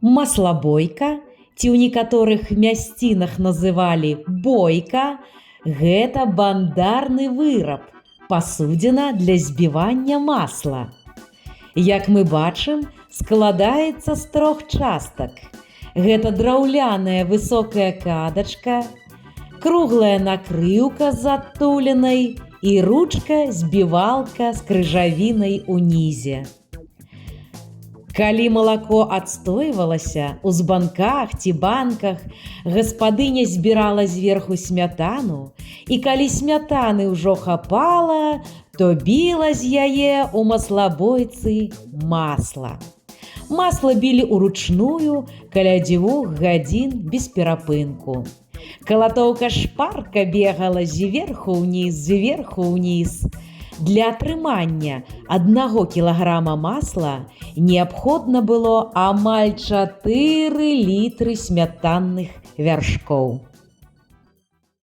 Маслабойка, ці ў некаторых мясцінах называлі бойка, гэта бандарны выраб, пасудзіна для збівання масла. Як мы бачым, складаецца з 3 частак. Гэта драўляная высокая кадачка, круглая накрыўка з адтулінай і ручка-збівалка з крыжавінай унізе. Калі малако адстойвалася, у збанках ці банках гаспадыня збірала зверху смятану, і калі смятаны ўжо хапала, то біла з яе ў маслабойцы масла. Масла білі ўручную каля 2 гадзін без перапынку. Калатоўка шпарка бегала зверху ўніз. Для атрымання 1 кілаграма масла неабходна было амаль 4 літры смятанных вяршкоў.